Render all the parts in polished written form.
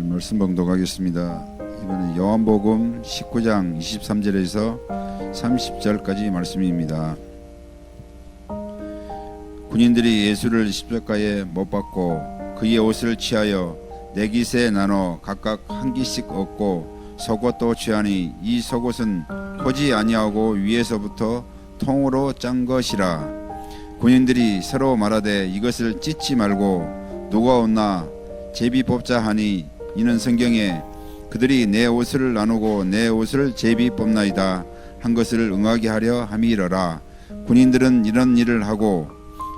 말씀 봉독하겠습니다. 이번에 요한복음 19장 23절에서 30절까지 말씀입니다. 군인들이 예수를 십자가에 못 박고 그의 옷을 취하여 네 깃에 나눠 각각 한 깃씩 얻고 속옷도 취하니 이 속옷은 포지 아니하고 위에서부터 통으로 짠 것이라. 군인들이 서로 말하되 이것을 찢지 말고 누가 얻나 제비 뽑자 하니 이는 성경에 그들이 내 옷을 나누고 내 옷을 제비 뽑나이다 한 것을 응하게 하려 함이러라. 군인들은 이런 일을 하고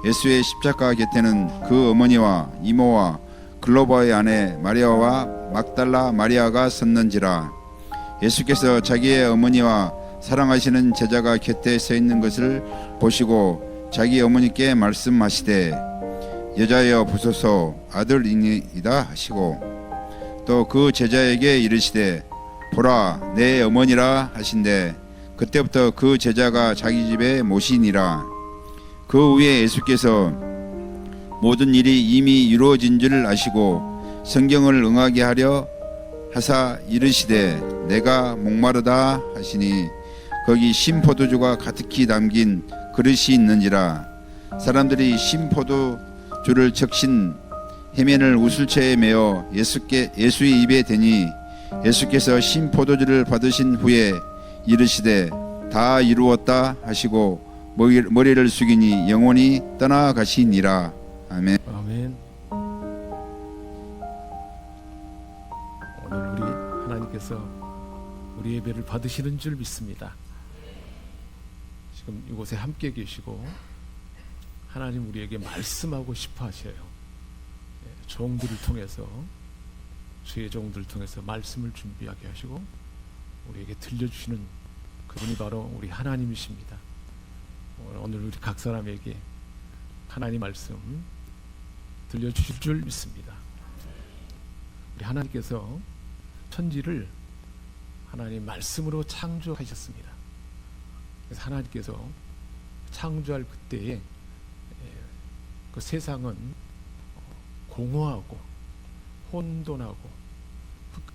예수의 십자가 곁에는 그 어머니와 이모와 글로바의 아내 마리아와 막달라 마리아가 섰는지라. 예수께서 자기의 어머니와 사랑하시는 제자가 곁에 서 있는 것을 보시고 자기 어머니께 말씀하시되 여자여 보소서 아들이니이다 하시고 또 그 제자에게 이르시되 보라 내 어머니라 하신대 그때부터 그 제자가 자기 집에 모시니라. 그 후에 예수께서 모든 일이 이미 이루어진 줄 아시고 성경을 응하게 하려 하사 이르시되 내가 목마르다 하시니 거기 신포도주가 가득히 담긴 그릇이 있는지라. 사람들이 신포도주를 적신 해면을 우슬채에 메어 예수의 입에 대니 예수께서 신포도주를 받으신 후에 이르시되 다 이루었다 하시고 머리를 숙이니 영원히 떠나가시니라. 아멘. 아멘. 오늘 우리 하나님께서 우리 예배를 받으시는 줄 믿습니다. 지금 이곳에 함께 계시고 하나님 우리에게 말씀하고 싶어 하셔요. 종들을 통해서 주의 종들을 통해서 말씀을 준비하게 하시고 우리에게 들려주시는 그분이 바로 우리 하나님이십니다. 오늘 우리 각 사람에게 하나님 말씀 들려주실 줄 믿습니다. 우리 하나님께서 천지를 하나님 말씀으로 창조하셨습니다. 그래서 하나님께서 창조할 그때에 그 세상은 공허하고 혼돈하고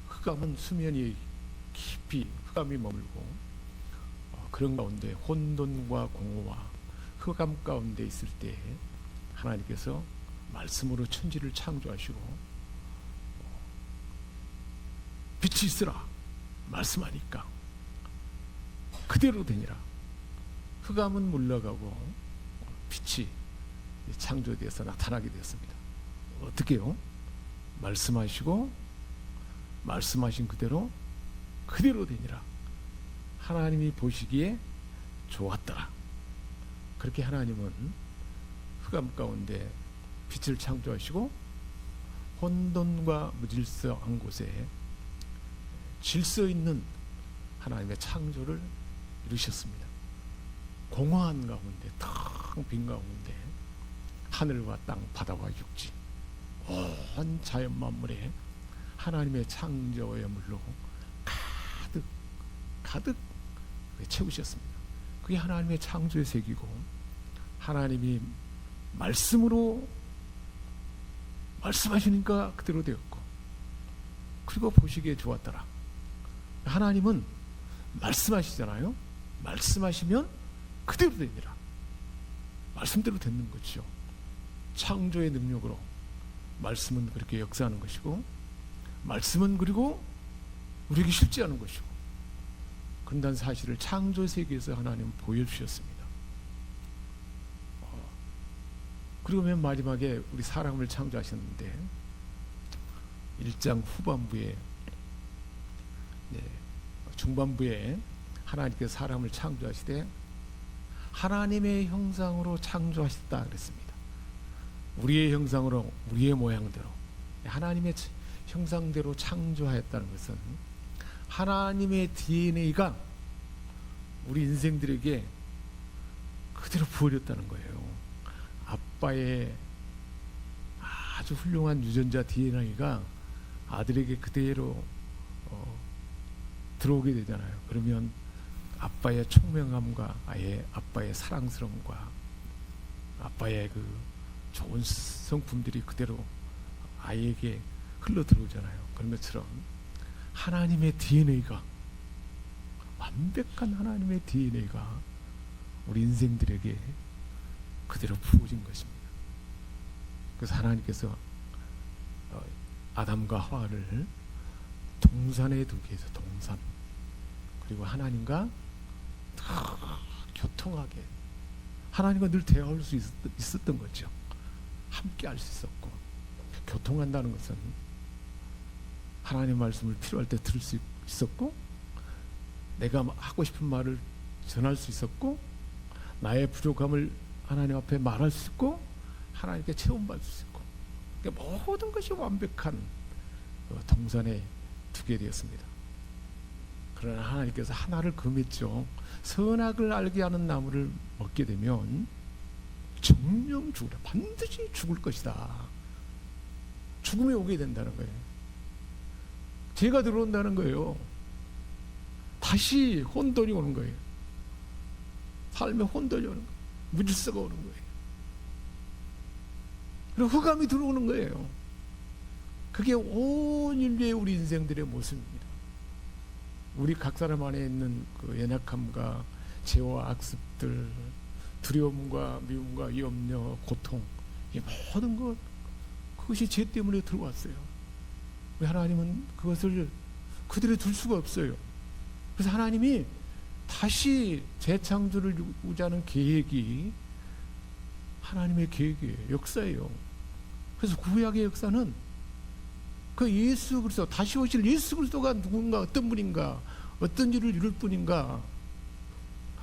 흑암은 수면이 깊이 흑암이 머물고 그런 가운데 혼돈과 공허와 흑암 가운데 있을 때 하나님께서 말씀으로 천지를 창조하시고 빛이 있으라 말씀하니까 그대로 되니라. 흑암은 물러가고 빛이 창조되어서 나타나게 되었습니다. 어떻게요? 말씀하시고 말씀하신 그대로 되니라. 하나님이 보시기에 좋았더라. 그렇게 하나님은 흑암 가운데 빛을 창조하시고 혼돈과 무질서한 곳에 질서 있는 하나님의 창조를 이루셨습니다. 공허한 가운데 텅 빈 가운데 하늘과 땅 바다와 육지 온 자연 만물에 하나님의 창조의 물로 가득 채우셨습니다. 그게 하나님의 창조의 세계고 하나님이 말씀으로 말씀하시니까 그대로 되었고 그리고 보시기에 좋았더라. 하나님은 말씀하시잖아요. 말씀하시면 그대로 되니라. 말씀대로 되는 거죠. 창조의 능력으로 말씀은 그렇게 역사하는 것이고 말씀은 그리고 우리에게 실제하는 것이고 그런다는 사실을 창조 세계에서 하나님은 보여주셨습니다. 그리고 맨 마지막에 우리 사람을 창조하셨는데 1장 후반부에 중반부에 하나님께서 사람을 창조하시되 하나님의 형상으로 창조하셨다 그랬습니다. 우리의 형상으로 우리의 모양대로 하나님의 형상대로 창조하였다는 것은 하나님의 DNA가 우리 인생들에게 그대로 부어졌다는 거예요. 아빠의 아주 훌륭한 유전자 DNA가 아들에게 그대로 들어오게 되잖아요. 그러면 아빠의 총명함과 아빠의 사랑스러움과 아빠의 그 좋은 성품들이 그대로 아이에게 흘러 들어오잖아요. 그런 것처럼 하나님의 DNA가, 완벽한 하나님의 DNA가 우리 인생들에게 그대로 부어진 것입니다. 그래서 하나님께서 아담과 하와를 동산에 두기 위해서, 동산, 그리고 하나님과 교통하게, 하나님과 늘 대화할 수 있었던 거죠. 함께 할 수 있었고, 교통한다는 것은 하나님의 말씀을 필요할 때 들을 수 있었고, 내가 하고 싶은 말을 전할 수 있었고, 나의 부족함을 하나님 앞에 말할 수 있고, 하나님께 체험받을 수 있고, 그러니까 모든 것이 완벽한 동산에 두게 되었습니다. 그러나 하나님께서 하나를 금했죠. 선악을 알게 하는 나무를 먹게 되면 정령 죽으라, 반드시 죽을 것이다. 죽음이 오게 된다는 거예요. 죄가 들어온다는 거예요. 다시 혼돈이 오는 거예요. 삶에 혼돈이 오는 거예요. 무질서가 오는 거예요. 그리고 흑암이 들어오는 거예요. 그게 온 인류의 우리 인생들의 모습입니다. 우리 각 사람 안에 있는 그 연약함과 죄와 악습들, 두려움과 미움과 염려, 고통, 이 모든 것, 그것이 죄 때문에 들어왔어요. 우리 하나님은 그것을 그대로 둘 수가 없어요. 그래서 하나님이 다시 재창조를 이루고자 하는 계획이 하나님의 계획이에요. 역사예요. 그래서 구약의 역사는 그 예수 그리스도, 다시 오실 예수 그리스도가 누군가, 어떤 분인가, 어떤 일을 이룰 뿐인가,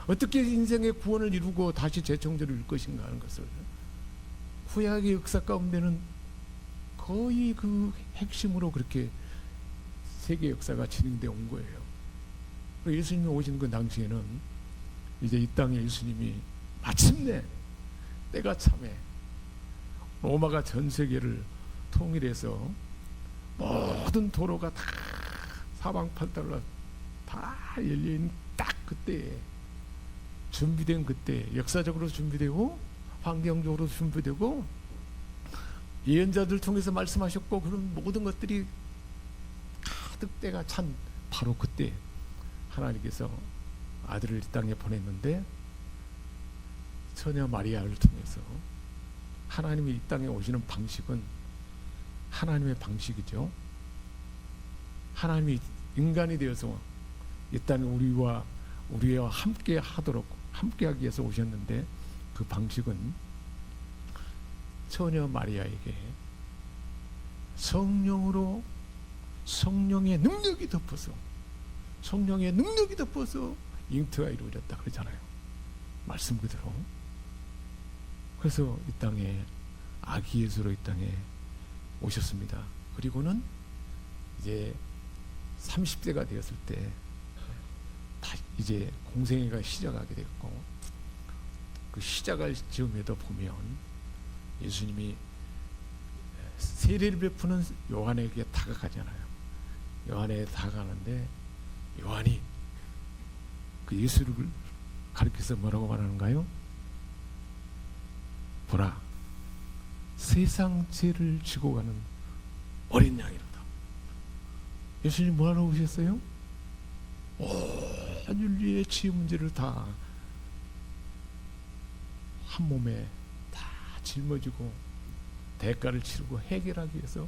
어떻게 인생의 구원을 이루고 다시 재창조를 이룰 것인가 하는 것을, 구약의 역사 가운데는 거의 그 핵심으로 그렇게 세계 역사가 진행되어 온 거예요. 그리고 예수님이 오신 그 당시에는 이제 이 땅에 예수님이 마침내 때가 참에 로마가 전 세계를 통일해서 모든 도로가 다 사방팔달로 다 열려있는 딱 그때에, 준비된 그때, 역사적으로 준비되고 환경적으로 준비되고 예언자들 통해서 말씀하셨고, 그런 모든 것들이 가득 때가 찬 바로 그때 하나님께서 아들을 이 땅에 보냈는데, 처녀 마리아를 통해서 하나님이 이 땅에 오시는 방식은 하나님의 방식이죠. 하나님이 인간이 되어서 이 땅에 우리와 함께 하도록, 함께 하기 위해서 오셨는데, 그 방식은 처녀 마리아에게 성령으로, 성령의 능력이 덮어서, 성령의 능력이 덮어서 잉태가 이루어졌다 그러잖아요. 말씀 그대로. 그래서 이 땅에 아기 예수로 이 땅에 오셨습니다. 그리고는 이제 30세가 되었을 때 이제 공생애가 시작하게 됐고, 그 시작할 즈음에도 보면 예수님이 세례를 베푸는 요한에게 다가가잖아요. 요한에게 다가가는데, 요한이 그 예수를 가리켜서 뭐라고 말하는가요? 보라, 세상 죄를 지고 가는 어린 양이로다. 예수님 뭐하러 오셨어요? 온 인류의 죄 문제를 다 한 몸에 다 짊어지고 대가를 치르고 해결하기 위해서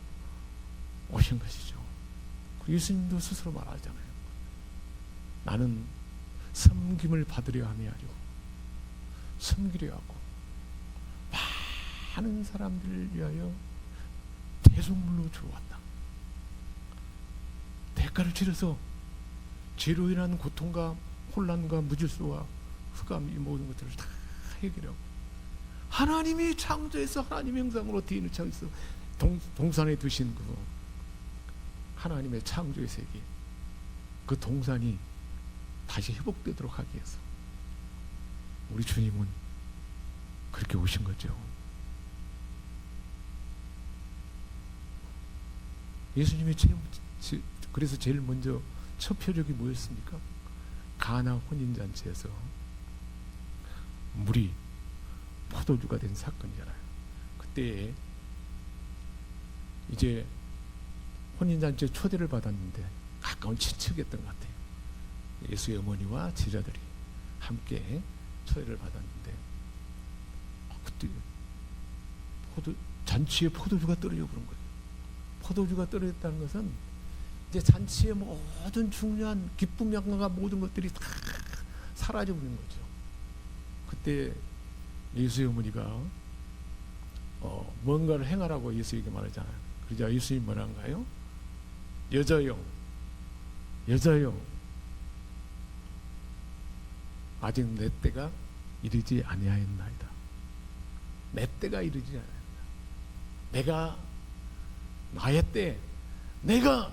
오신 것이죠. 예수님도 스스로 말하잖아요. 나는 섬김을 받으려 함이 아니고 섬기려 하고 많은 사람들을 위하여 대속물로 주어왔다. 대가를 치러서 죄로 인한 고통과 혼란과 무질서와 흑암, 이 모든 것들을 다 해결하고, 하나님이 창조해서 하나님의 형상으로 뒤에 창조해서 동산에 두신 그 하나님의 창조의 세계, 그 동산이 다시 회복되도록 하기 위해서 우리 주님은 그렇게 오신 거죠. 예수님이 그래서 제일 먼저 첫 표적이 뭐였습니까? 가나 혼인잔치에서 물이 포도주가 된 사건이잖아요. 그때 이제 혼인잔치에 초대를 받았는데 가까운 친척이었던 것 같아요. 예수의 어머니와 제자들이 함께 초대를 받았는데 그때 잔치에 포도주가 떨어져 그런 거예요. 포도주가 떨어졌다는 것은 이제 잔치의 모든 중요한 기쁨 양가가 모든 것들이 다 사라져 버린 거죠. 그때 예수의 어머니가 뭔가를 행하라고 예수에게 말하잖아요. 그러자 예수님이 뭐란가요? 여자여 아직 내 때가 이르지 아니하였나이다. 내 때가 이르지 아니하였다. 내가 나의 때 내가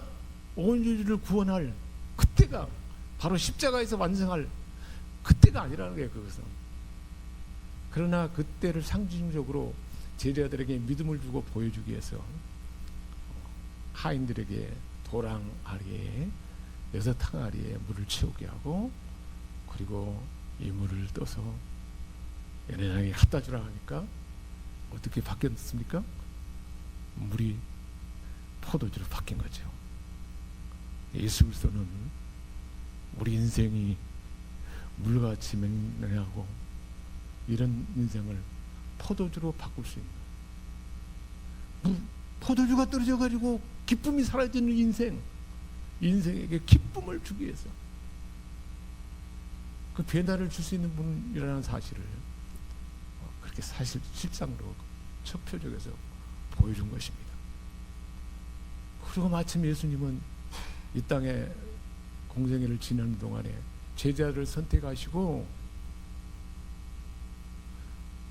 온 인류를 구원할 그때가 바로 십자가에서 완성할 그때가 아니라는 거예요. 그것은. 그러나 그때를 상징적으로 제자들에게 믿음을 주고 보여주기 위해서 하인들에게 도랑 아래에 6항아리에 물을 채우게 하고 그리고 이 물을 떠서 연회장에 갖다 주라 하니까 어떻게 바뀌었습니까? 물이 포도주로 바뀐 거죠. 예수 그리스도는 우리 인생이 물같이 맹랑하고 이런 인생을 포도주로 바꿀 수 있는, 포도주가 떨어져 가지고 기쁨이 사라지는 인생에게 기쁨을 주기 위해서 그 변화를 줄 수 있는 분이라는 사실을 그렇게 사실 실상으로 척표적에서 보여준 것입니다. 그리고 마침 예수님은 이 땅에 공생애를 지내는 동안에 제자를 선택하시고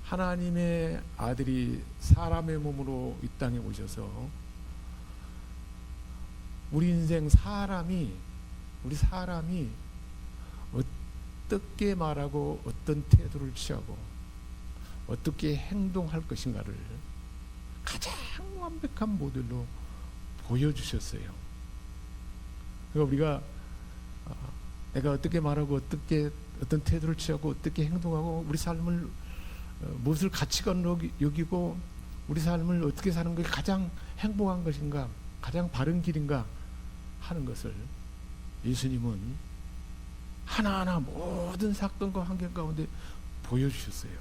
하나님의 아들이 사람의 몸으로 이 땅에 오셔서 우리 인생 우리 사람이 어떻게 말하고 어떤 태도를 취하고 어떻게 행동할 것인가를 가장 완벽한 모델로 보여주셨어요. 그러니까 우리가 내가 어떻게 말하고 어떤 태도를 취하고 어떻게 행동하고 우리 삶을 무엇을 가치관으로 여기고 우리 삶을 어떻게 사는 것이 가장 행복한 것인가, 가장 바른 길인가 하는 것을 예수님은 하나하나 모든 사건과 환경 가운데 보여주셨어요.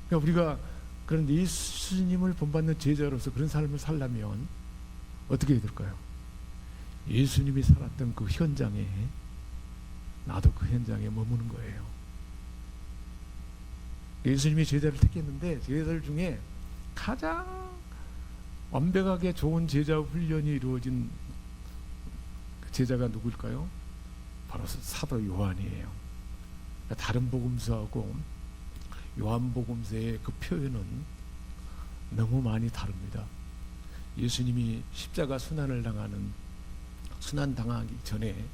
그러니까 우리가 그런 예수님을 본받는 제자로서 그런 삶을 살려면 어떻게 해야 될까요? 예수님이 살았던 그 현장에 나도 그 현장에 머무는 거예요. 예수님이 제자를 택했는데 제자들 중에 가장 완벽하게 좋은 제자 훈련이 이루어진 제자가 누구일까요? 바로 사도 요한이에요. 다른 복음서하고 요한복음서의 그 표현은 너무 많이 다릅니다. 예수님이 십자가 순환당하기 전에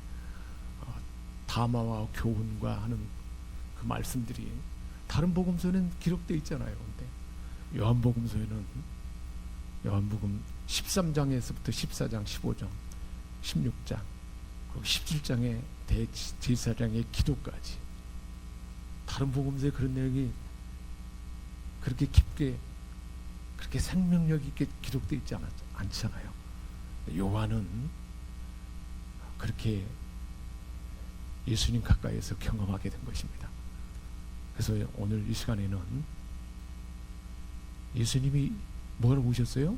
담화와 교훈과 하는 그 말씀들이 다른 복음서는 기록되어 있잖아요. 근데 요한복음 13장에서부터 14장, 15장, 16장, 그리고 17장의 대제사장의 기도까지 다른 복음서에 그런 내용이 그렇게 깊게 그렇게 생명력 있게 기록되어 있지 않잖아요. 요한은 그렇게 예수님 가까이에서 경험하게 된 것입니다. 그래서 오늘 이 시간에는 예수님이 뭐라고 오셨어요?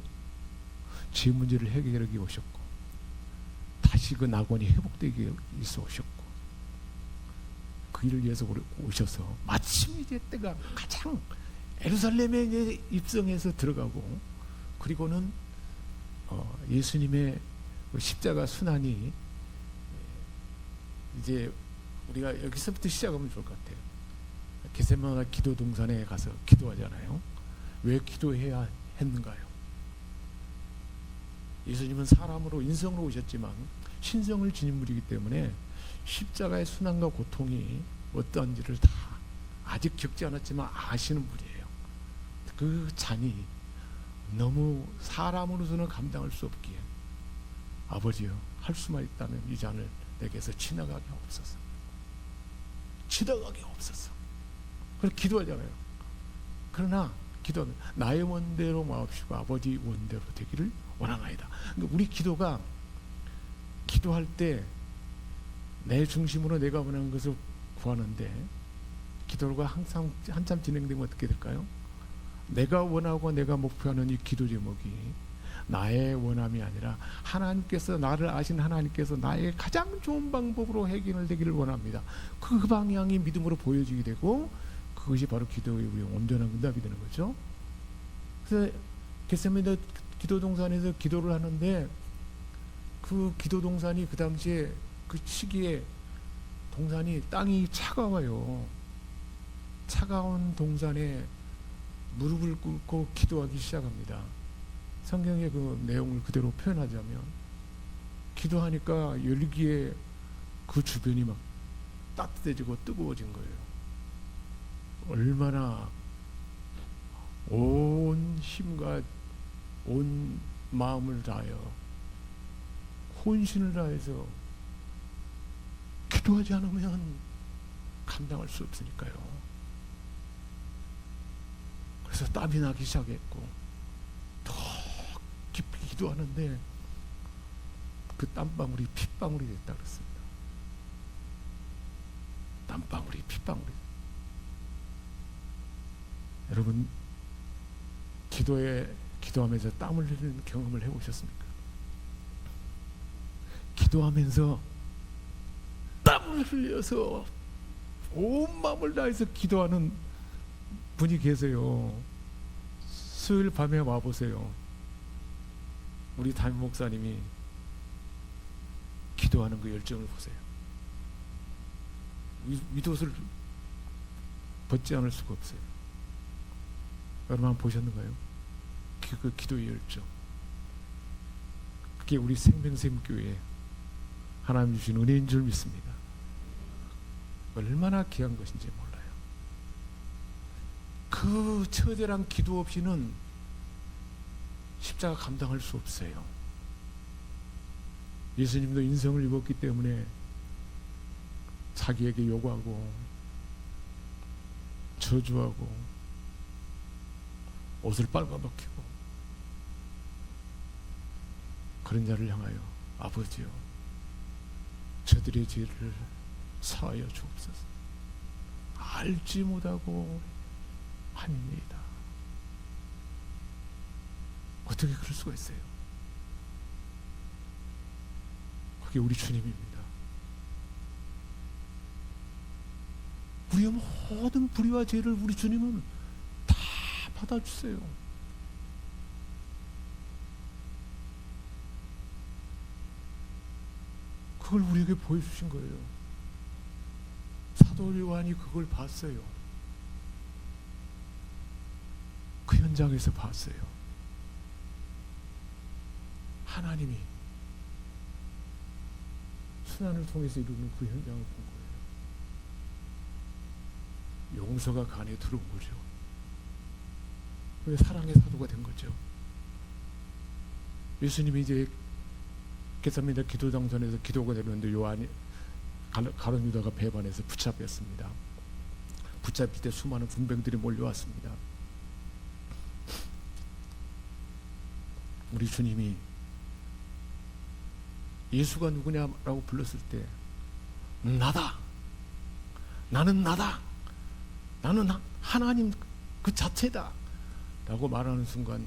죄 문제를 해결하기 오셨고 다시 그 낙원이 회복되기 위해서 오셨고 그 일을 위해서 오셔서 마침 이제 때가 가장 예루살렘에 이제 입성해서 들어가고 그리고는 예수님의 십자가 순환이 이제 우리가 여기서부터 시작하면 좋을 것 같아요. 겟세마네 기도 동산에 가서 기도하잖아요. 왜 기도해야 했는가요? 예수님은 사람으로 인성으로 오셨지만 신성을 지닌 분이기 때문에 십자가의 순환과 고통이 어떠한지를 다 아직 겪지 않았지만 아시는 분이에요. 그 잔이 너무 사람으로서는 감당할 수 없기에 아버지여 할 수만 있다면 이 잔을 내게서 지나가게 없어서 그래서 기도하잖아요. 그러나 기도합니다. 나의 원대로 마옵시고 아버지 원대로 되기를 원하나이다. 그러니까 우리 기도가 기도할 때 내 중심으로 내가 원하는 것을 구하는데 기도가 항상 한참 진행되면 어떻게 될까요? 내가 원하고 내가 목표하는 이 기도 제목이 나의 원함이 아니라 하나님께서 나를 아신 하나님께서 나의 가장 좋은 방법으로 해결되기를 원합니다. 그 방향이 믿음으로 보여지게 되고 그것이 바로 기도의 우리 온전한 응답이 되는 거죠. 그래서 겟세마네 기도 동산에서 기도를 하는데 그 기도 동산이 그 당시에 그 시기에 동산이 땅이 차가워요. 차가운 동산에 무릎을 꿇고 기도하기 시작합니다. 성경의 그 내용을 그대로 표현하자면 기도하니까 열기에 그 주변이 막 따뜻해지고 뜨거워진 거예요. 얼마나 온 힘과 온 마음을 다하여 혼신을 다해서 기도하지 않으면 감당할 수 없으니까요. 그래서 땀이 나기 시작했고 더 깊이 기도하는데 그 땀방울이 핏방울이 됐다 그랬습니다. 땀방울이 핏방울이. 여러분 기도하면서 땀을 흘리는 경험을 해보셨습니까? 기도하면서 땀을 흘려서 온 마음을 다해서 기도하는 분이 계세요. 수요일 밤에 와보세요. 우리 담임 목사님이 기도하는 그 열정을 보세요. 윗옷을 벗지 않을 수가 없어요. 여러분 한번 보셨는가요? 그 기도의 열정. 그게 우리 생명샘교회 하나님 주신 은혜인 줄 믿습니다. 얼마나 귀한 것인지 몰라요. 그 처절한 기도 없이는 십자가 감당할 수 없어요. 예수님도 인성을 입었기 때문에 자기에게 요구하고 저주하고 옷을 빨아먹히고 그런 자를 향하여 아버지여 저들의 죄를 사하여 주옵소서. 알지 못하고 함이니이다. 어떻게 그럴 수가 있어요? 그게 우리 주님입니다. 우리의 모든 불의와 죄를 우리 주님은 다 받아주세요. 그걸 우리에게 보여주신 거예요. 사도 요한이 그걸 봤어요. 그 현장에서 봤어요. 하나님이 순환을 통해서 이루는 그 현장을 본 거예요. 용서가 간에 들어온 거죠. 왜 사랑의 사도가 된 거죠. 예수님이 이제 겟세마네 기도 장소에서 기도가 되는데 요한이 가룟 유다가 배반해서 붙잡혔습니다. 붙잡힐 때 수많은 군병들이 몰려왔습니다. 우리 주님이 예수가 누구냐라고 불렀을 때 나다. 나는 나다. 나는 하나님 그 자체다. 라고 말하는 순간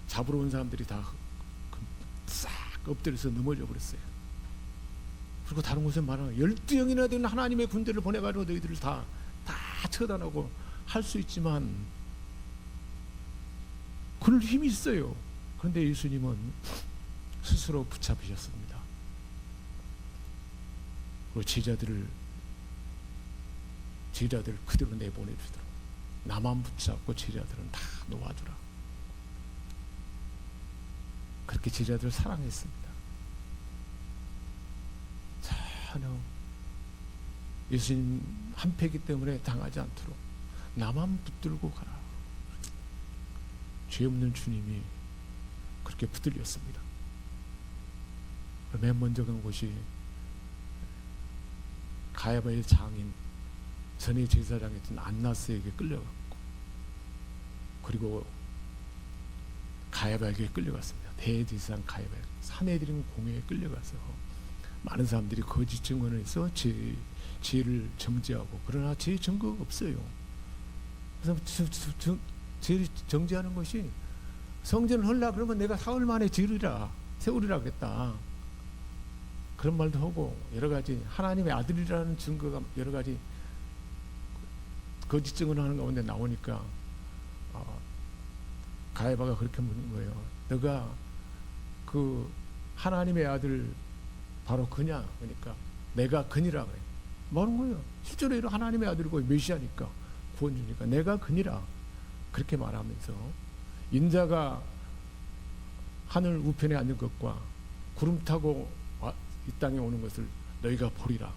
잡으러 온 사람들이 다 싹 엎드려서 넘어져 버렸어요. 그리고 다른 곳에 말하는 12영이나 되는 하나님의 군대를 보내가지고 너희들을 다 처단하고 할 수 있지만 그럴 힘이 있어요. 그런데 예수님은 스스로 붙잡히셨습니다. 그리고 제자들을 그대로 내보내주더라고요. 나만 붙잡고 제자들은 다 놓아주라. 그렇게 제자들을 사랑했습니다. 전혀 예수님 한패기 때문에 당하지 않도록 나만 붙들고 가라. 죄 없는 주님이 그렇게 붙들렸습니다. 맨 먼저 간 곳이 가야바의 장인 전에 제사장이었던 안나스에게 끌려갔고 그리고 가야바에게 끌려갔습니다. 대제사장 가야바 사내들인 공회에 끌려가서 많은 사람들이 거짓 증언해서 죄를 정죄하고, 그러나 죄 증거가 없어요. 그래서 죄를 정죄하는 것이 성전을 헐라 그러면 내가 사흘 만에 세우리라 그랬다. 그런 말도 하고 여러 가지 하나님의 아들이라는 증거가 여러 가지 거짓 증언하는 가운데 나오니까 가야바가 그렇게 묻는 거예요. 너가 그 하나님의 아들 바로 그냐? 그러니까 내가 그니라 그래. 뭐하는 거예요? 실제로 하나님의 아들이고 메시아니까 구원주니까 내가 그니라 그렇게 말하면서 인자가 하늘 우편에 앉는 것과 구름 타고 이 땅에 오는 것을 너희가 보리라.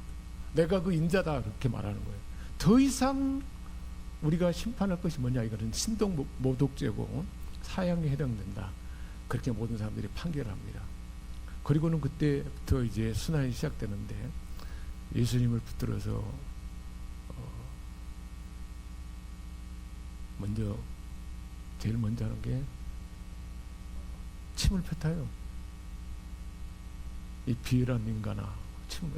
내가 그 인자다 그렇게 말하는 거예요. 더 이상 우리가 심판할 것이 뭐냐, 이거는 신동 모독죄고 사형에 해당된다. 그렇게 모든 사람들이 판결합니다. 그리고는 그때부터 이제 순환이 시작되는데 예수님을 붙들어서 제일 먼저 하는 게 침을 뱉어요. 이 비열한 인간아, 침을.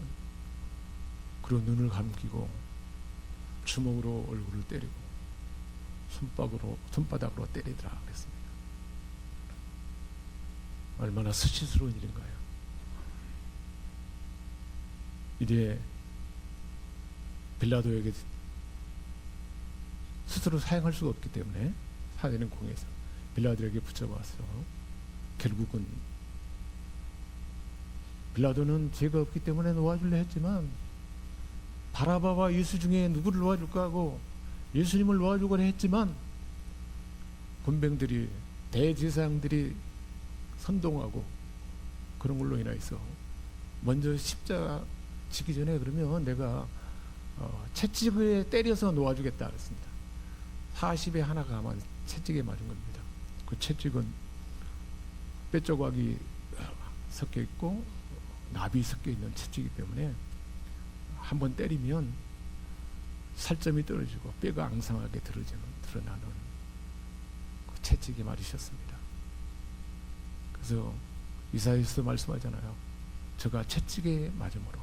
그리고 눈을 감기고 주먹으로 얼굴을 때리고 손바닥으로 때리더라 그랬습니다. 얼마나 수치스러운 일인가요? 이제 빌라도에게 스스로 사형할 수가 없기 때문에 사내는 공에서 빌라도에게 붙잡아서 결국은 빌라도는 죄가 없기 때문에 놓아줄래 했지만 바라바와 예수 중에 누구를 놓아줄까 하고 예수님을 놓아주고자 했지만 군병들이 대제사장들이 선동하고 그런 걸로 인해서 먼저 십자가 지기 전에 그러면 내가 채찍에 때려서 놓아주겠다 그랬습니다. 40에 하나가 아마 채찍에 맞은 겁니다. 그 채찍은 뼈조각이 섞여 있고 납이 섞여 있는 채찍이기 때문에 한번 때리면 살점이 떨어지고 뼈가 앙상하게 드러나는 그 채찍이 맞으셨습니다. 그래서 이사야서 말씀하잖아요. 저가 채찍에 맞음으로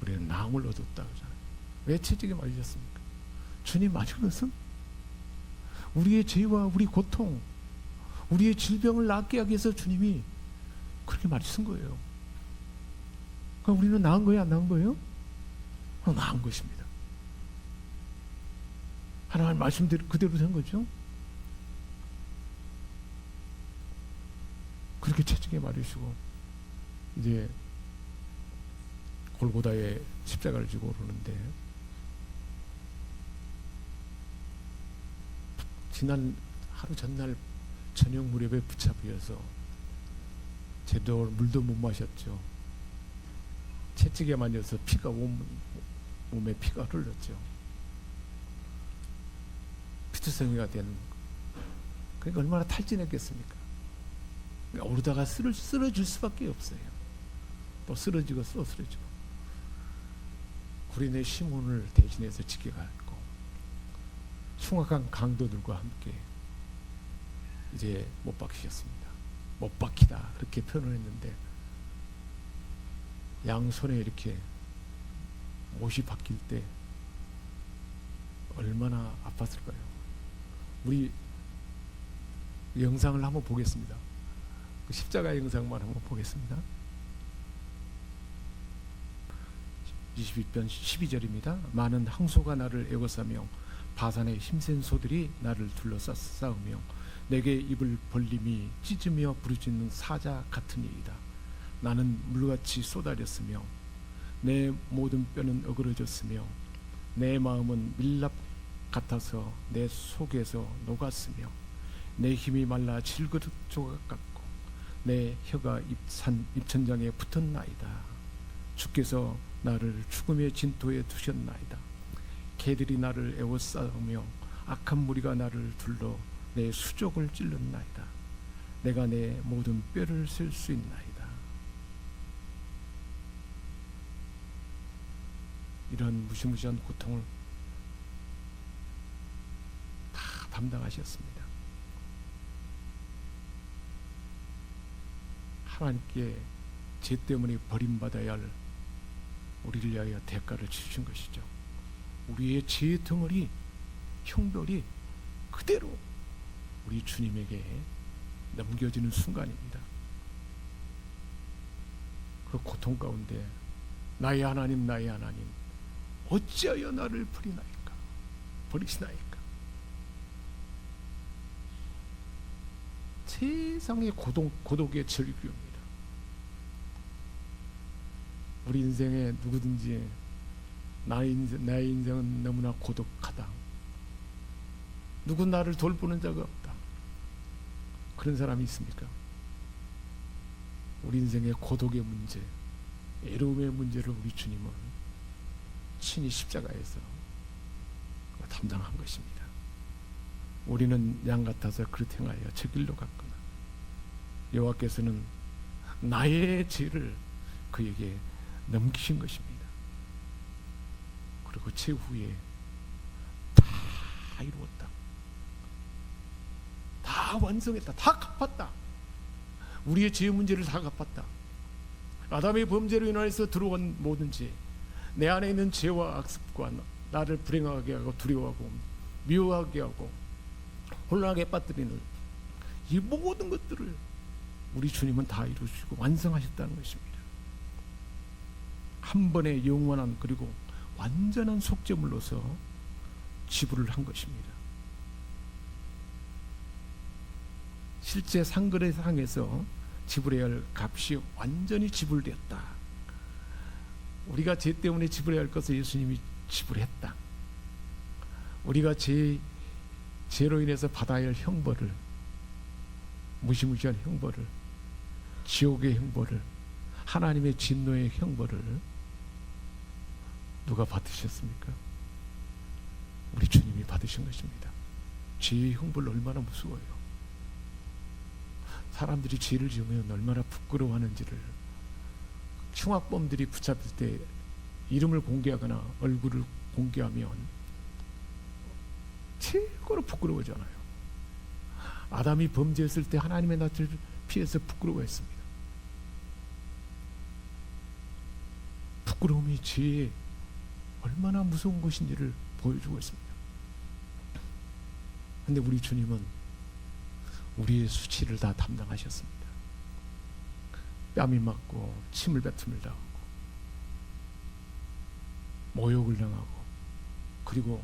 우리는 나음을 얻었다 그러잖아요. 왜 채찍에 맞으셨습니까? 주님 맞은 것은 우리의 죄와 우리 고통, 우리의 질병을 낫게 하기 위해서 주님이 그렇게 맞으신 거예요. 그럼 우리는 나은 거예요, 안 나은 거예요? 나은 것입니다. 하나님 말씀대로 그대로 된 거죠. 그렇게 채찍에 맞으시고 이제 골고다에 십자가를 지고 오르는데 지난 하루 전날 저녁 무렵에 붙잡혀서 제대로 물도 못 마셨죠. 채찍에 맞아서 피가 몸에 피가 흘렀죠. 피투성이가 된, 그러니까 얼마나 탈진했겠습니까? 그러니까 오르다가 쓰러질 수밖에 없어요. 또 쓰러지고 또 쓰러지고. 구린의 시몬을 대신해서 지켜갔고 흉악한 강도들과 함께 이제 못 박히셨습니다. 못 박히다 그렇게 표현을 했는데 양손에 이렇게 못이 박힐 때 얼마나 아팠을까요? 우리 영상을 한번 보겠습니다. 그 십자가 영상만 한번 보겠습니다. 22편 12절입니다. 많은 항소가 나를 에워싸며 바산의 힘센 소들이 나를 둘러싸우며 내게 입을 벌림이 찢으며 부르짖는 사자 같으니이다. 나는 물같이 쏟아졌으며 내 모든 뼈는 어그러졌으며 내 마음은 밀랍 같아서 내 속에서 녹았으며 내 힘이 말라 질그릇 조각 같고 내 혀가 입천장에 붙었나이다. 주께서 나를 죽음의 진토에 두셨나이다. 개들이 나를 에워싸우며 악한 무리가 나를 둘러 내 수족을 찔렀나이다. 내가 내 모든 뼈를 쓸 수 있나이다. 이런 무시무시한 고통을 다 담당하셨습니다. 하나님께 죄 때문에 버림받아야 할 우리를 위하여 대가를 치르신 것이죠. 우리의 죄의 덩어리, 형벌이 그대로 우리 주님에게 넘겨지는 순간입니다. 그 고통 가운데 나의 하나님, 나의 하나님, 어찌하여 나를 버리시나이까? 세상의 고독의 절규입니다. 우리 인생에 누구든지 나의 인생은 너무나 고독하다. 누구 나를 돌보는 자가 없다. 그런 사람이 있습니까? 우리 인생의 고독의 문제, 외로움의 문제를 우리 주님은 친히 십자가에서 담당한 것입니다. 우리는 양 같아서 그릇 행하여 저 길로 갔거나 여호와께서는 나의 죄를 그에게 넘기신 것입니다. 그리고 최후에 다 이루었다. 다 완성했다. 다 갚았다. 우리의 죄의 문제를 다 갚았다. 아담의 범죄로 인해서 들어온 모든 죄, 내 안에 있는 죄와 악습과 나를 불행하게 하고 두려워하고 미워하게 하고 혼란하게 빠뜨리는 이 모든 것들을 우리 주님은 다 이루시고 완성하셨다는 것입니다. 한 번의 영원한 그리고 완전한 속죄물로서 지불을 한 것입니다. 실제 상거래상에서 지불해야 할 값이 완전히 지불되었다. 우리가 죄 때문에 지불해야 할 것을 예수님이 지불했다. 우리가 죄로 인해서 받아야 할 형벌을, 무시무시한 형벌을, 지옥의 형벌을, 하나님의 진노의 형벌을 누가 받으셨습니까? 우리 주님이 받으신 것입니다. 죄의 형벌 얼마나 무서워요. 사람들이 죄를 지으면 얼마나 부끄러워하는지를, 흉악범들이 붙잡힐 때 이름을 공개하거나 얼굴을 공개하면 최고로 부끄러워하잖아요. 아담이 범죄했을 때 하나님의 낯을 피해서 부끄러워했습니다. 부끄러움이 죄에 얼마나 무서운 것인지를 보여주고 있습니다. 그런데 우리 주님은 우리의 수치를 다 담당하셨습니다. 뺨이 맞고 침을 뱉음을 당하고 모욕을 당하고 그리고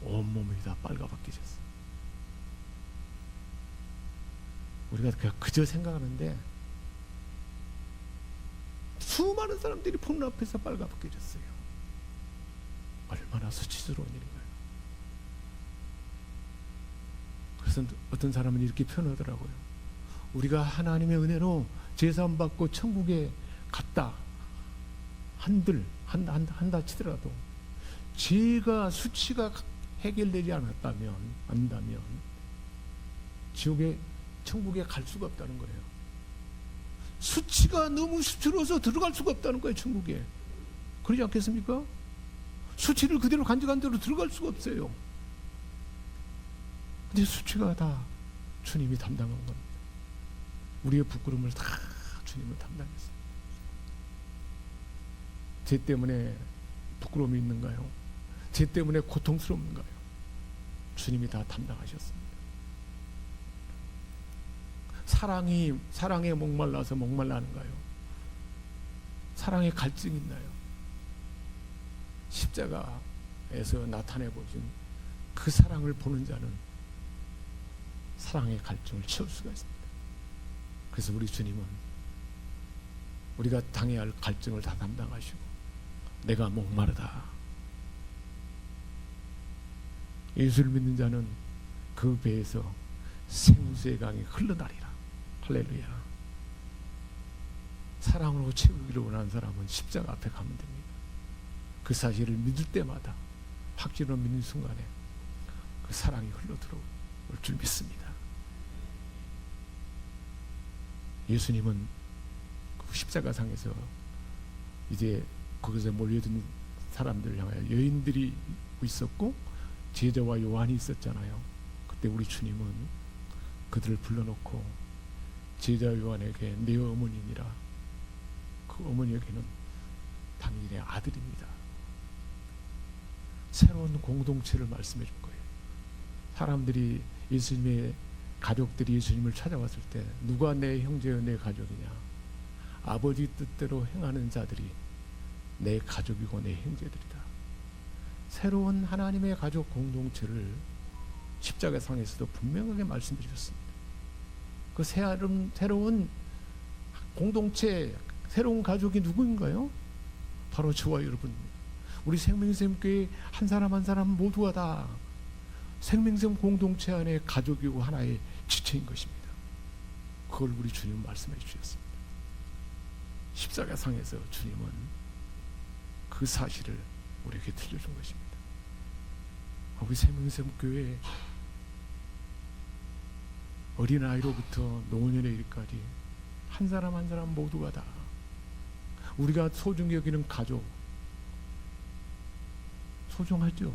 온몸이 다 빨가벗겨졌어요. 우리가 그저 생각하는데 수많은 사람들이 보는 앞에서 빨가벗겨졌어요. 얼마나 수치스러운 일인가요? 그래서 어떤 사람은 이렇게 표현하더라고요. 우리가 하나님의 은혜로 제사함 받고 천국에 갔다 한다 치더라도 죄가 수치가 해결되지 않는다면 천국에 갈 수가 없다는 거예요. 수치가 너무 수치로워서 들어갈 수가 없다는 거예요. 천국에. 그러지 않겠습니까? 수치를 그대로 간직한 대로 들어갈 수가 없어요. 근데 수치가 다 주님이 담당한 겁니다. 우리의 부끄러움을 다 주님은 담당했어요. 죄 때문에 부끄러움이 있는가요? 죄 때문에 고통스러운가요? 주님이 다 담당하셨습니다. 사랑에 목말라서 목말라는가요? 사랑에 갈증이 있나요? 십자가에서 나타내 보신 그 사랑을 보는 자는 사랑의 갈증을 채울 수가 있습니다. 그래서 우리 주님은 우리가 당해야 할 갈증을 다 담당하시고 내가 목마르다. 예수를 믿는 자는 그 배에서 생수의 강이 흘러나리라. 할렐루야. 사랑으로 채우기를 원하는 사람은 십자가 앞에 가면 됩니다. 그 사실을 믿을 때마다 확신으로 믿는 순간에 그 사랑이 흘러들어올 줄 믿습니다. 예수님은 그 십자가상에서 이제 거기서 몰려든 사람들을 향하여 여인들이 있었고 제자와 요한이 있었잖아요. 그때 우리 주님은 그들을 불러놓고 제자 요한에게 내 어머니니라. 그 어머니에게는 당신의 아들입니다. 새로운 공동체를 말씀해 준 거예요. 사람들이 예수님의 가족들이 예수님을 찾아왔을 때 누가 내 형제여 내 가족이냐? 아버지 뜻대로 행하는 자들이 내 가족이고 내 형제들이다. 새로운 하나님의 가족 공동체를 십자가상에서도 분명하게 말씀해 주셨습니다. 그 새로운 공동체, 새로운 가족이 누구인가요? 바로 저와 여러분입니다. 우리 생명샘교회 한 사람 한 사람 모두가 다 생명샘 공동체 안에 가족이고 하나의 지체인 것입니다. 그걸 우리 주님은 말씀해 주셨습니다. 십자가상에서 주님은 그 사실을 우리에게 들려준 것입니다. 우리 생명샘교회 어린아이로부터 노년에 이르기까지 한 사람 한 사람 모두가 다 우리가 소중히 여기는 가족 소중하죠.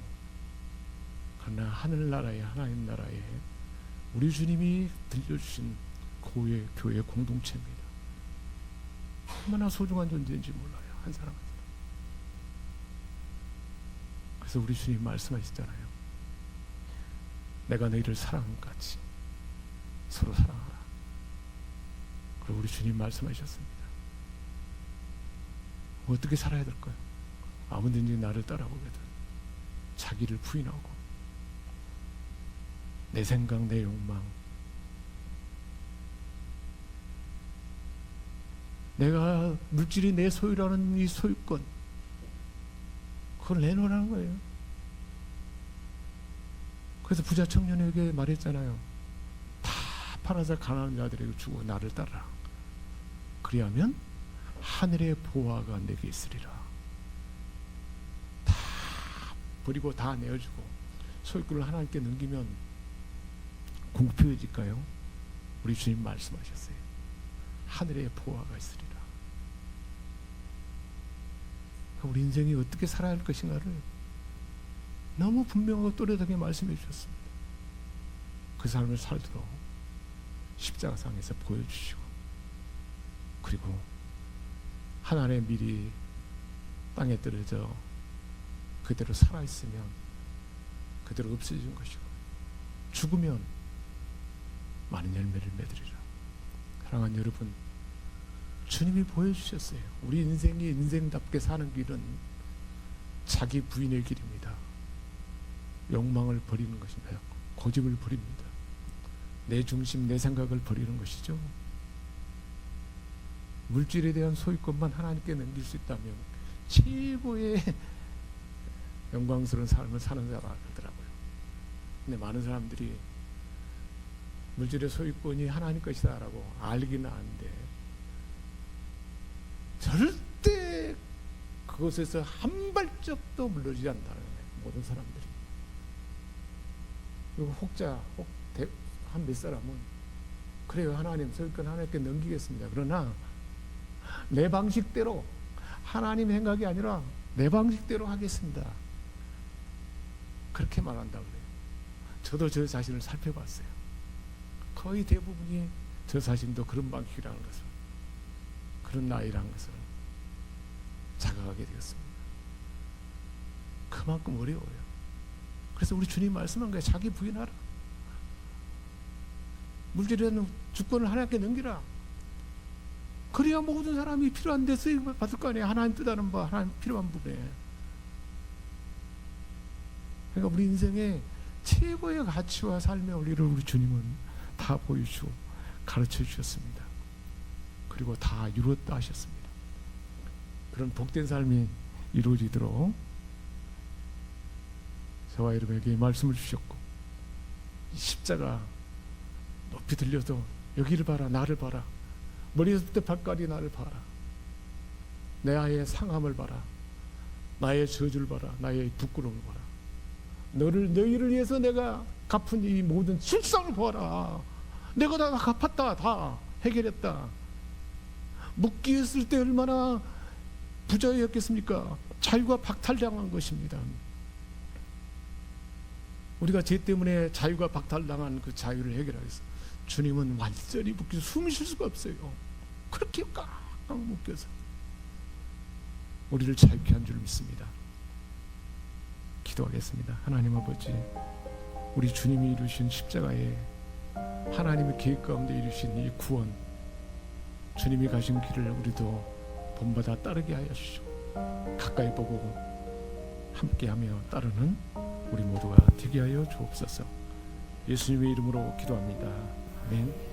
그러나 하늘나라의 하나님 나라에 우리 주님이 들려주신 교회 공동체입니다. 얼마나 소중한 존재인지 몰라요. 한 사람 한 사람. 그래서 우리 주님 말씀하시잖아요. 내가 너희를 사랑한 같이 서로 사랑하라. 그리고 우리 주님 말씀하셨습니다. 어떻게 살아야 될까요? 아무든지 나를 따라오거든 자기를 부인하고 내 생각 내 욕망 내가 물질이 내 소유라는 이 소유권 그걸 내놓으라는 거예요. 그래서 부자 청년에게 말했잖아요. 다 팔아서 가난한 자들에게 주고 나를 따르라. 그리하면 하늘의 보화가 내게 있으리라. 다 버리고 다 내어주고 소유권을 하나님께 넘기면 공평해질까요? 우리 주님 말씀하셨어요. 하늘의 보화가 있으리라. 우리 인생이 어떻게 살아야 할 것인가를 너무 분명하고 또렷하게 말씀해 주셨습니다. 그 삶을 살도록 십자가상에서 보여주시고 그리고 하나님의 밀이 땅에 떨어져 그대로 살아있으면 그대로 없어진 것이고 죽으면 많은 열매를 맺으리라. 사랑하는 여러분, 주님이 보여주셨어요. 우리 인생이 인생답게 사는 길은 자기 부인의 길입니다. 욕망을 버리는 것입니다. 고집을 버립니다. 내 중심, 내 생각을 버리는 것이죠. 물질에 대한 소유권만 하나님께 넘길 수 있다면 최고의 영광스러운 삶을 사는 자라 하더라고요. 근데 많은 사람들이 물질의 소유권이 하나님 것이다라고 알기는 아는데 절대 그것에서 한 발짝도 물러지지 않는다는 거예요. 모든 사람들이. 그리고 한 몇 사람은 그래요. 하나님 소유권 하나님께 넘기겠습니다. 그러나 내 방식대로 하나님 생각이 아니라 내 방식대로 하겠습니다. 그렇게 말한다고 그래요. 저도 저 자신을 살펴봤어요. 거의 대부분이 저 자신도 그런 방식이라는 것을 그런 나이라는 것을 자각하게 되었습니다. 그만큼 어려워요. 그래서 우리 주님 말씀한 거예요. 자기 부인하라. 물질에는 주권을 하나님께 넘기라. 그래야 모든 사람이 필요한 데 쓰임 받을 거 아니에요. 하나님 뜻하는 바, 하나님 필요한 부분에. 그러니까 우리 인생의 최고의 가치와 삶의 원리를 우리 주님은 다 보여주고 가르쳐 주셨습니다. 그리고 다 이루었다 하셨습니다. 그런 복된 삶이 이루어지도록 저와 여러분에게 말씀을 주셨고 십자가 높이 들려서 여기를 봐라 나를 봐라 머리에서부터 발까지 나를 봐라 내 아이의 상함을 봐라 나의 저주를 봐라 나의 부끄러움을 봐라 너희를 위해서 내가 갚은 이 모든 실상을 보아라 내가 다 갚았다 다 해결했다 묻기했을 때 얼마나 부자였겠습니까? 자유가 박탈당한 것입니다. 우리가 죄 때문에 자유가 박탈당한 그 자유를 해결하기 위해서 주님은 완전히 묶여서 숨 쉴 수가 없어요. 그렇게 꽉꽉 묶여서 우리를 자유케 한 줄 믿습니다. 기도하겠습니다. 하나님 아버지, 우리 주님이 이루신 십자가에 하나님의 계획 가운데 이루신 이 구원, 주님이 가신 길을 우리도 본받아 따르게 하여 주시고 가까이 보고 함께하며 따르는 우리 모두가 되게 하여 주옵소서. 예수님의 이름으로 기도합니다. 아멘.